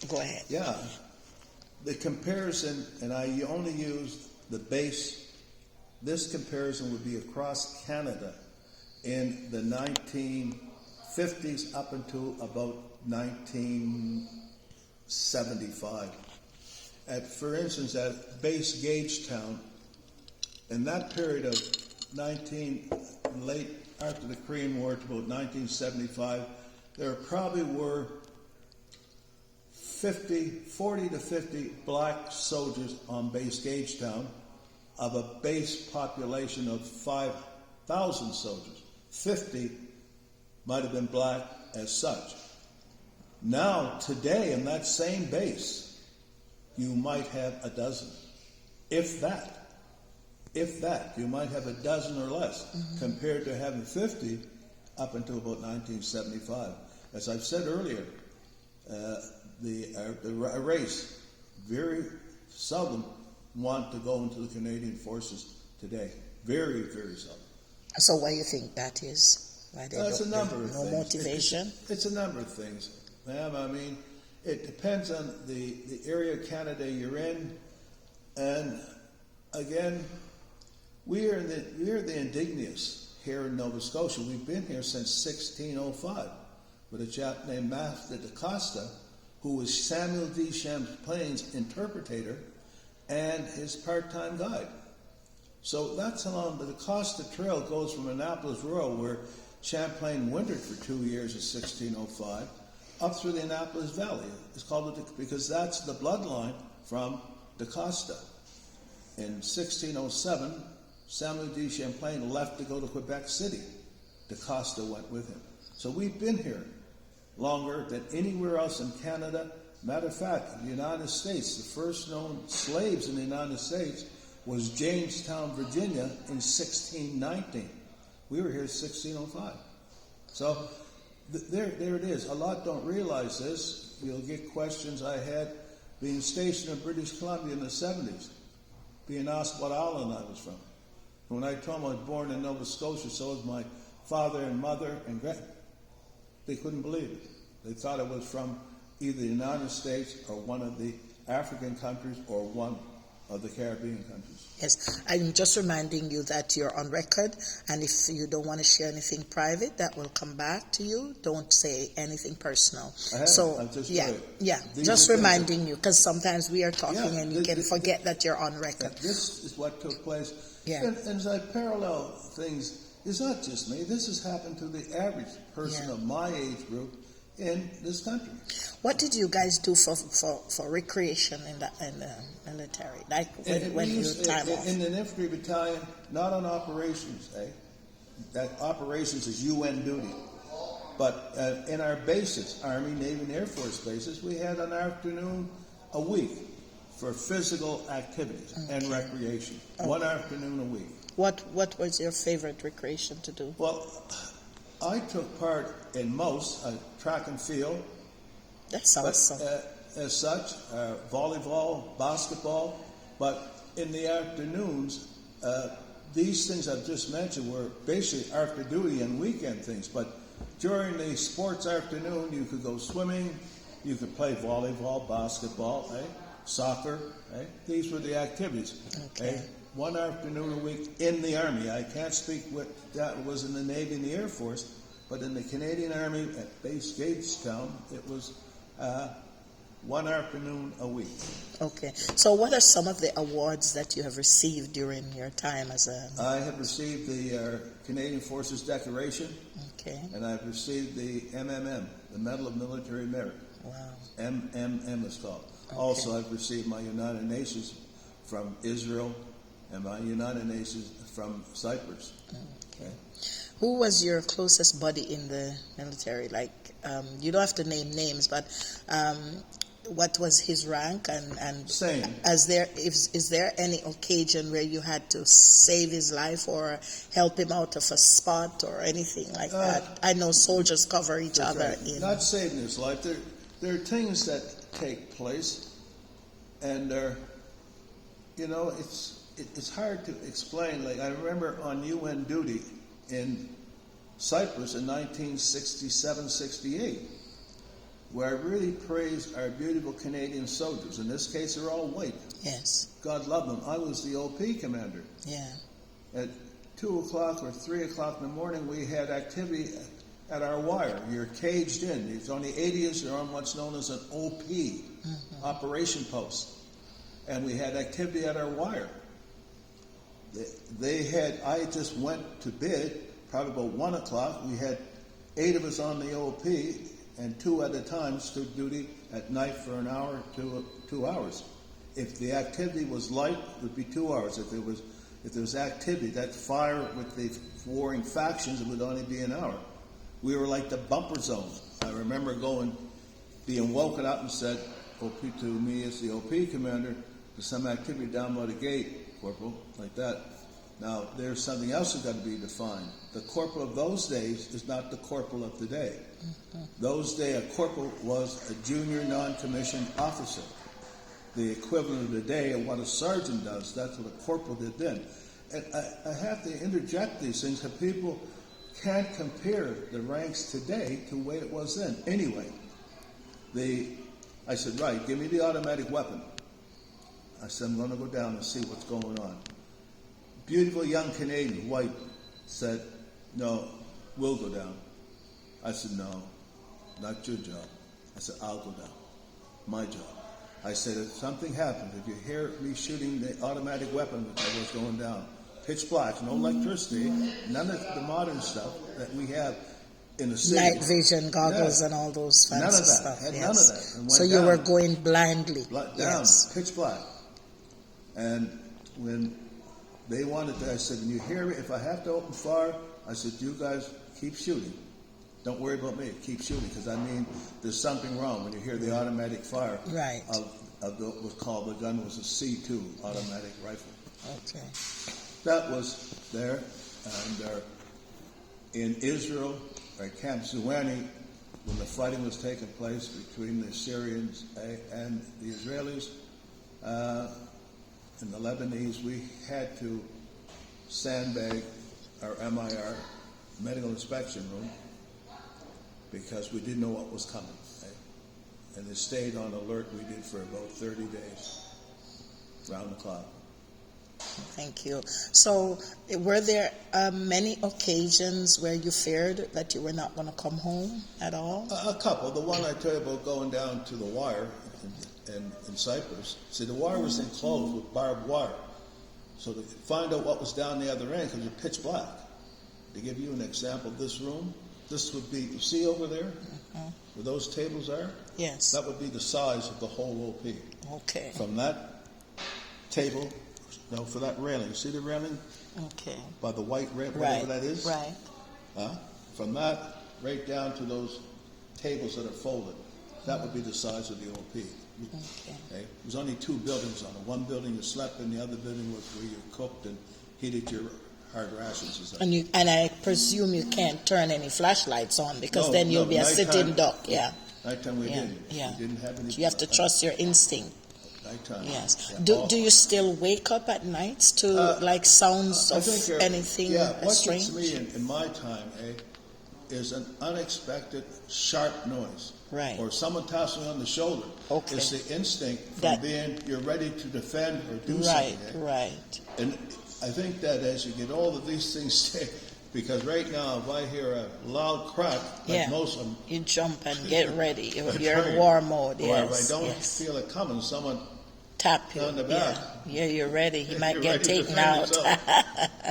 Go ahead. Yeah. The comparison, and I only used the base, this comparison would be across Canada in the 1950s up until about 1975. For instance, at base Gagetown, in that period of late after the Korean War to about 1975, there probably were 40 to 50 black soldiers on base Gagetown of a base population of 5,000 soldiers. 50 might have been black as such. Now, today, in that same base, you might have a dozen, if that. If that, you might have a dozen or less, compared to having 50 up until about 1975. As I've said earlier, a race very seldom want to go into the Canadian Forces today. Very, very seldom. So why do you think that is? Why they It's a number of things. No motivation? It's a number of things, ma'am. I mean, it depends on the area of Canada you're in. And again, we are the indigenous here in Nova Scotia. We've been here since 1605 with a chap named Master da Costa, who was Samuel D. Champlain's interpreter and his part-time guide. So that's along the Costa Trail goes from Annapolis Rural, where Champlain wintered for 2 years in 1605, up through the Annapolis Valley. It's called because that's the bloodline from da Costa. In 1607, Samuel D. Champlain left to go to Quebec City. Da Costa went with him. So we've been here longer than anywhere else in Canada. Matter of fact, the United States, the first known slaves in the United States was Jamestown, Virginia in 1619. We were here in 1605. So there it is. A lot don't realize this. You'll get questions. I had being stationed in British Columbia in the 70s, being asked what island I was from. When I told them I was born in Nova Scotia, so was my father and mother and they couldn't believe it. They thought it was from either the United States or one of the African countries or one of the Caribbean countries. Yes, I'm just reminding you that you're on record, and if you don't want to share anything private, that will come back to you. Don't say anything personal. Just reminding you, because sometimes we are talking and you can forget that you're on record. This is what took place. Yeah. And as I parallel things, it's not just me. This has happened to the average person of my age group in this country. What did you guys do for recreation in the military? Like when you time off? In an infantry battalion, not on operations, that operations is UN duty. But in our bases, Army, Navy, and Air Force bases, we had an afternoon a week for physical activities and recreation. Okay. One afternoon a week. What was your favorite recreation to do? Well, I took part in most track and field. That's awesome. As such, volleyball, basketball, but in the afternoons, these things I've just mentioned were basically after duty and weekend things. But during the sports afternoon, you could go swimming, you could play volleyball, basketball, soccer. These were the activities. Okay. One afternoon a week in the Army. I can't speak what that was in the Navy and the Air Force, but in the Canadian Army at base Gagetown, it was one afternoon a week. Okay. So what are some of the awards that you have received during your time as a... I have received the Canadian Forces Decoration. Okay. And I've received the MMM, the Medal of Military Merit. Wow. MMM is called. Okay. Also, I've received my United Nations from Israel and my United Nations from Cyprus. Okay. Who was your closest buddy in the military? Like, you don't have to name names, but what was his rank? And Same. Is there any occasion where you had to save his life or help him out of a spot or anything like that? I know soldiers cover each other. Right. Not saving his life. There are things that take place, and it's hard to explain. Like, I remember on UN duty in Cyprus in 1967-68, where I really praise our beautiful Canadian soldiers. In this case, they're all white. Yes. God love them. I was the OP commander. Yeah. At 2 o'clock or 3 o'clock in the morning, we had activity at our wire. You're caged in. It's on the 80s. They're on what's known as an OP, operation post. And we had activity at our wire. I just went to bed, probably about 1 o'clock. We had 8 of us on the OP, and 2 at a time stood duty at night for an hour to 2 hours. If the activity was light, it would be 2 hours. If there was activity, that fire with the warring factions, it would only be an hour. We were like the bumper zone. I remember being woken up and said, OP to me as the OP commander, there's some activity down by the gate, Corporal, like that. Now, there's something else that's got to be defined. The corporal of those days is not the corporal of today. Those days, a corporal was a junior non-commissioned officer. The equivalent of today of what a sergeant does, that's what a corporal did then. And I have to interject these things because people can't compare the ranks today to the way it was then. Anyway, I said, right, give me the automatic weapon. I said, I'm going to go down and see what's going on. Beautiful young Canadian, white, said, no, we'll go down. I said, no, not your job. I said, I'll go down. My job. I said, if something happens, if you hear me shooting the automatic weapon, I was going down. Pitch black, no electricity, none of the modern stuff that we have in the city. Night vision goggles and all those fancy none of that. stuff. Had yes. none of that. And So you were going blindly. Down, yes. pitch black. And when they wanted to, I said, when you hear me, if I have to open fire, I said, you guys keep shooting. Don't worry about me. Keep shooting, because I mean, there's something wrong when you hear the automatic fire of what's called, the gun was a C2 automatic rifle. Okay. That was there, and in Israel, at Camp Zuwani, when the fighting was taking place between the Syrians and the Israelis, and the Lebanese, we had to sandbag our MIR, medical inspection room, because we didn't know what was coming. And it stayed on alert, we did, for about 30 days, round the clock. Thank you. So were there many occasions where you feared that you were not going to come home at all? A couple. The one I tell you about going down to the wire in Cyprus. See, the wire was enclosed with barbed wire. So to find out what was down the other end, because it was pitch black. To give you an example, this room, this would be, you see over there, where those tables are? Yes. That would be the size of the whole OP. Okay. From that table, no, for that railing, you see the railing? Okay. By the white railing, whatever that is? Right. From that right down to those tables that are folded, that would be the size of the OP. Okay. There was only 2 buildings on it. One building you slept in, the other building was where you cooked and heated your hard rations. And I presume you can't turn any flashlights on, because then you'll be a sitting duck. Yeah. Nighttime we didn't. Yeah. We didn't have any. You have to trust your instinct. Nighttime. Yes. Yeah. Do you still wake up at nights to like sounds of anything strange? Yeah. What gets me in my time, is an unexpected sharp noise. Right. Or someone taps me on the shoulder. Okay. It's the instinct from you're ready to defend or do right, something. Right. And I think that as you get older, these things stay. Because right now, if I hear a loud crack, like most of them, you jump and get ready. You're in war mode. Or Yes. if I don't feel it coming, someone tap you on the back. Yeah, you're ready. He might get taken out. out.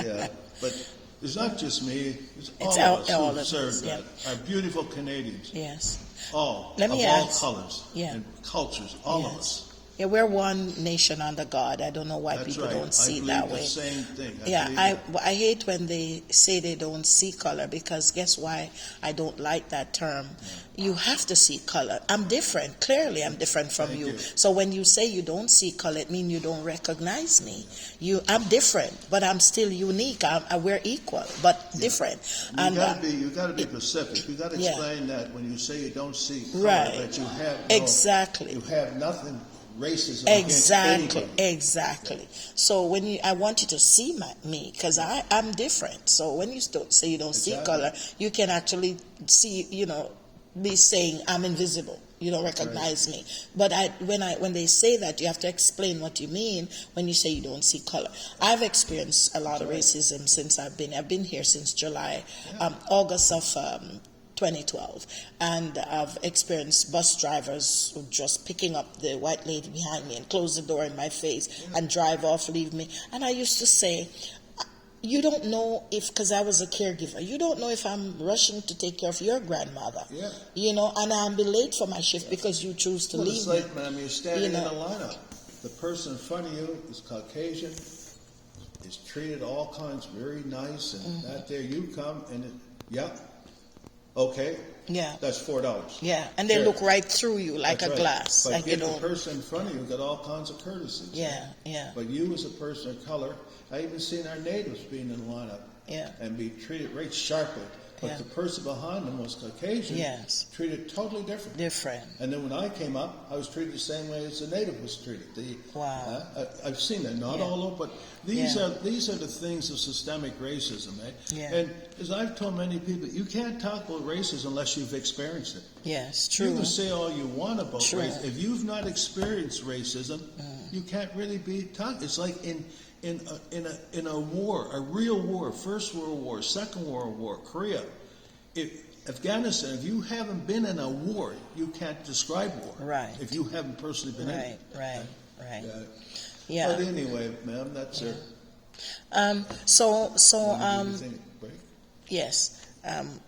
Yeah, but it's not just me. It's all of us who serve that. Our beautiful Canadians. Yes. All colors and cultures. All of us. Yeah, we're one nation under God. I don't know why people don't see it that way. The same thing. I hate when they say they don't see color, because guess why I don't like that term? Yeah. You have to see color. I'm different. Clearly, I'm different from you. So when you say you don't see color, it means you don't recognize me. I'm different, but I'm still unique. We're equal, but different. You got to be specific. You got to explain that when you say you don't see color, that you have you have nothing. Racism. Exactly. So when I want you to see me, because I'm different. So when you say you don't see color, you can actually see, be saying I'm invisible. You don't recognize me. But when they say that, you have to explain what you mean when you say you don't see color. I've experienced a lot of racism since I've been here since July, August of 2012, and I've experienced bus drivers just picking up the white lady behind me and close the door in my face and drive off, leave me. And I used to say, you don't know if, because I was a caregiver, you don't know if I'm rushing to take care of your grandmother. Yeah. And I'll be late for my shift because you choose to leave it's me. like, ma'am, you're standing in a lineup. The person in front of you is Caucasian, is treated all kinds very nice, and that there you come, and okay. Yeah. That's $4. Yeah, and they look right through you like a glass. But like the person in front of you got all kinds of courtesies. Yeah, yeah. But you as a person of color, I even seen our natives being in the lineup and be treated very sharply. But the person behind them was Caucasian, treated totally different. And then when I came up, I was treated the same way as the native was treated. I've seen that, not all over, but these are the things of systemic racism. And as I've told many people, you can't talk about racism unless you've experienced it. Yes, true. You can say all you want about racism. If you've not experienced racism, you can't really be talking. It's like in a war, a real war, First World War, Second World War, Korea, Afghanistan, if you haven't been in a war, you can't describe war. Right. If you haven't personally been in it. Right. Yeah. But anyway, ma'am, that's it. Yes.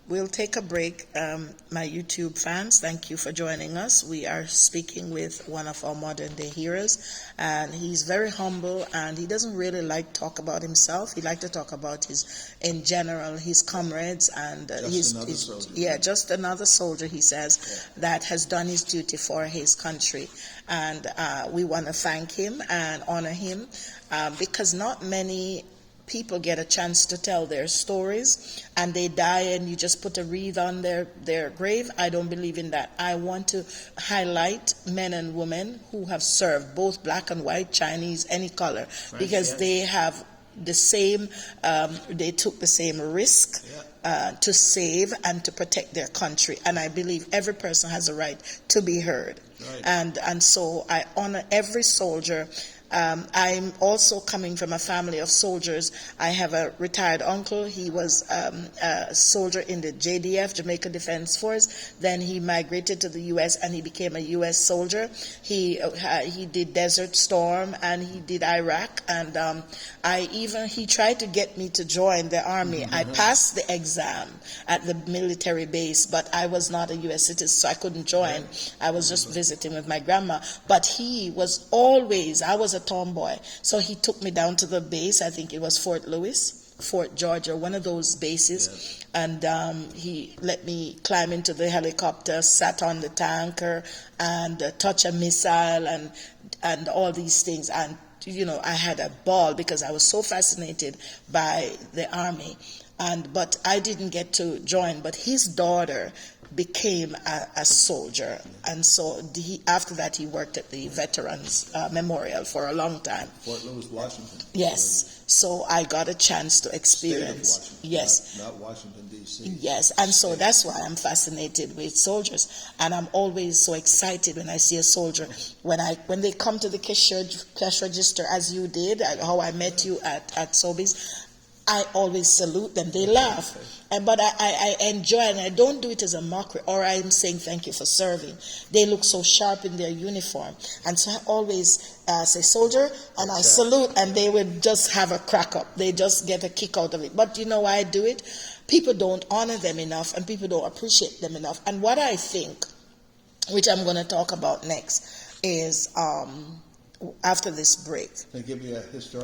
We'll take a break. My YouTube fans, thank you for joining us. We are speaking with one of our modern day heroes, and he's very humble, and he doesn't really like to talk about himself. He likes to talk about his comrades, and just another soldier, he says, that has done his duty for his country. And we want to thank him and honor him because not many people get a chance to tell their stories, and they die and you just put a wreath on their grave. I don't believe in that. I want to highlight men and women who have served, both black and white, Chinese, any color, because they have the same, they took the same risk to save and to protect their country. And I believe every person has a right to be heard. And so I honor every soldier. I'm also coming from a family of soldiers. I have a retired uncle. He was a soldier in the JDF, Jamaica Defense Force. Then he migrated to the U.S. and he became a U.S. soldier. He did Desert Storm and he did Iraq. And he tried to get me to join the Army. I passed the exam at the military base, but I was not a U.S. citizen, so I couldn't join. I was just visiting with my grandma. But he was always, I was a tomboy, so he took me down to the base. I think it was Fort Lewis, Fort Georgia, one of those bases, and he let me climb into the helicopter, sat on the tanker, and touch a missile, and all these things. And I had a ball because I was so fascinated by the Army, but I didn't get to join. But his daughter became a soldier, and so after that he worked at the Veterans Memorial for a long time. Fort Lewis, Washington. Yes, so I got a chance to experience. State of Washington, not Washington D.C. Yes, and so that's why I'm fascinated with soldiers, and I'm always so excited when I see a soldier. When they come to the cash register, as you did, how I met you at Sobeys, I always salute them. They laugh. But I enjoy it, and I don't do it as a mockery, or I'm saying thank you for serving. They look so sharp in their uniform. And so I always say, soldier, and I salute, and they would just have a crack up. They just get a kick out of it. But you know why I do it? People don't honor them enough, and people don't appreciate them enough. And what I think, which I'm going to talk about next, is after this break. Can I give you a historic